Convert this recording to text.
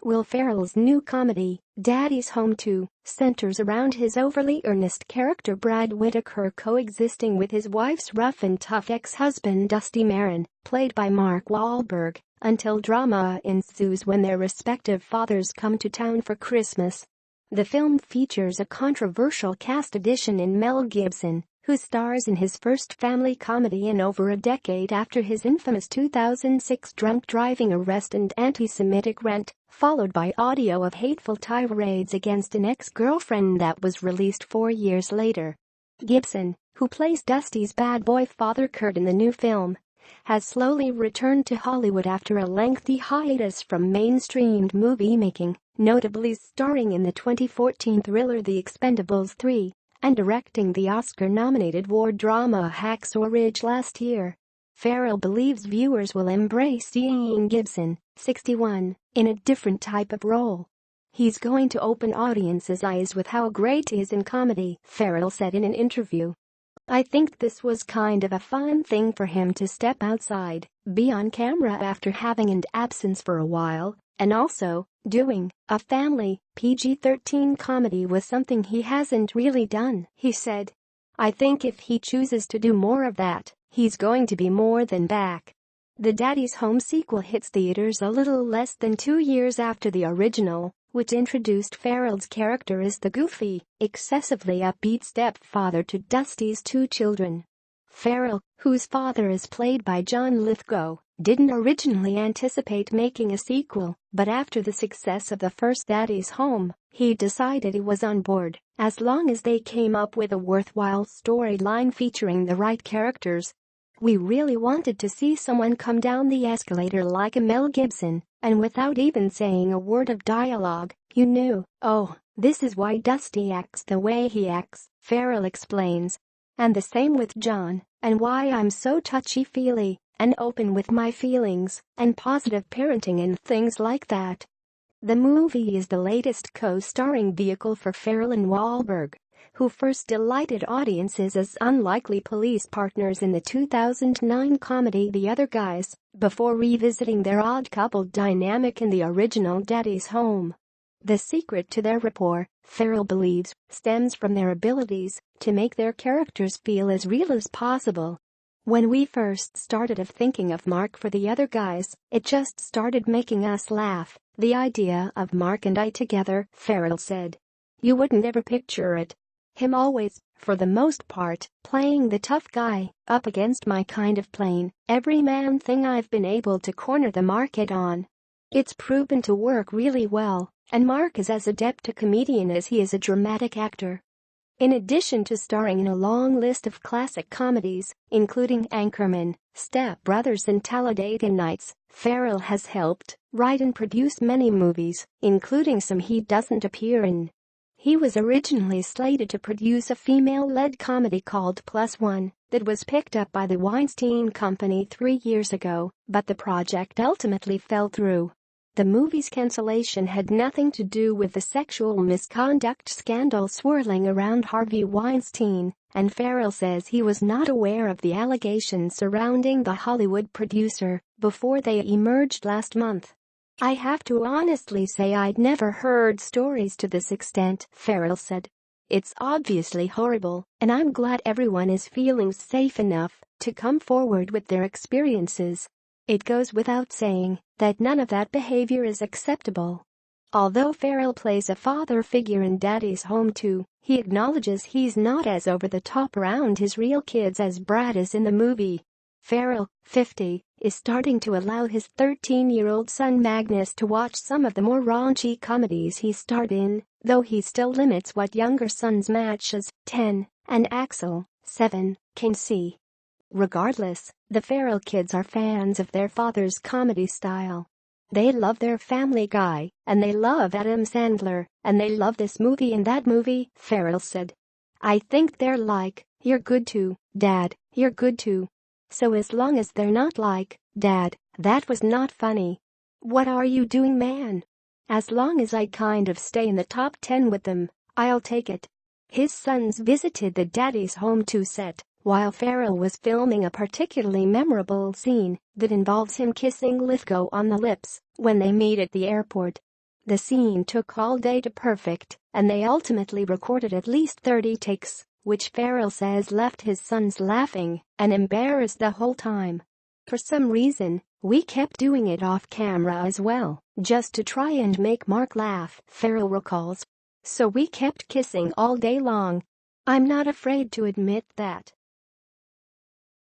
Will Ferrell's new comedy, Daddy's Home 2, centers around his overly earnest character Brad Whitaker coexisting with his wife's rough and tough ex-husband Dusty Marin, played by Mark Wahlberg, until drama ensues when their respective fathers come to town for Christmas. The film features a controversial cast addition in Mel Gibson, who stars in his first family comedy in over a decade after his infamous 2006 drunk driving arrest and anti-Semitic rant, followed by audio of hateful tirades against an ex-girlfriend that was released 4 years later. Gibson, who plays Dusty's bad boy father Kurt in the new film, has slowly returned to Hollywood after a lengthy hiatus from mainstream movie making, notably starring in the 2014 thriller The Expendables 3 and directing the Oscar-nominated war drama Hacksaw Ridge last year. Ferrell believes viewers will embrace seeing Gibson, 61, in a different type of role. He's going to open audiences' eyes with how great he is in comedy, Ferrell said in an interview. I think this was kind of a fun thing for him to step outside, be on camera after having an absence for a while, and also, doing a family, PG-13 comedy was something he hasn't really done, he said. I think if he chooses to do more of that, he's going to be more than back. The Daddy's Home sequel hits theaters a little less than 2 years after the original, which introduced Ferrell's character as the goofy, excessively upbeat stepfather to Dusty's 2 children. Ferrell, whose father is played by John Lithgow, didn't originally anticipate making a sequel, but after the success of the first Daddy's Home, he decided he was on board, as long as they came up with a worthwhile storyline featuring the right characters. We really wanted to see someone come down the escalator like a Mel Gibson, and without even saying a word of dialogue, you knew, oh, this is why Dusty acts the way he acts, Ferrell explains. And the same with John, and why I'm so touchy-feely and open with my feelings and positive parenting and things like that. The movie is the latest co-starring vehicle for Ferrell and Wahlberg, who first delighted audiences as unlikely police partners in the 2009 comedy The Other Guys, before revisiting their odd couple dynamic in the original Daddy's Home. The secret to their rapport, Ferrell believes, stems from their abilities to make their characters feel as real as possible. When we first started thinking of Mark for The Other Guys, it just started making us laugh, the idea of Mark and I together, Ferrell said. You wouldn't ever picture it. Him always, for the most part, playing the tough guy, up against my kind of plain, everyman thing I've been able to corner the market on. It's proven to work really well, and Mark is as adept a comedian as he is a dramatic actor. In addition to starring in a long list of classic comedies, including Anchorman, Step Brothers and Talladega Nights, Ferrell has helped write and produce many movies, including some he doesn't appear in. He was originally slated to produce a female-led comedy called Plus One that was picked up by the Weinstein Company 3 years ago, but the project ultimately fell through. The movie's cancellation had nothing to do with the sexual misconduct scandal swirling around Harvey Weinstein, and Ferrell says he was not aware of the allegations surrounding the Hollywood producer before they emerged last month. I have to honestly say I'd never heard stories to this extent, Ferrell said. It's obviously horrible, and I'm glad everyone is feeling safe enough to come forward with their experiences. It goes without saying that none of that behavior is acceptable. Although Ferrell plays a father figure in Daddy's Home 2, he acknowledges he's not as over-the-top around his real kids as Brad is in the movie. Ferrell, 50, is starting to allow his 13-year-old son Magnus to watch some of the more raunchy comedies he starred in, though he still limits what younger sons Matches, 10, and Axel, 7, can see. Regardless, the Ferrell kids are fans of their father's comedy style. They love their Family Guy, and they love Adam Sandler, and they love this movie and that movie, Ferrell said. I think they're like, you're good too, Dad, you're good too. So as long as they're not like, Dad, that was not funny. What are you doing, man? As long as I kind of stay in the top 10 with them, I'll take it. His sons visited the Daddy's Home 2 set while Ferrell was filming a particularly memorable scene that involves him kissing Lithgow on the lips when they meet at the airport. The scene took all day to perfect, and they ultimately recorded at least 30 takes, which Ferrell says left his sons laughing and embarrassed the whole time. For some reason, we kept doing it off camera as well, just to try and make Mark laugh, Ferrell recalls. So we kept kissing all day long. I'm not afraid to admit that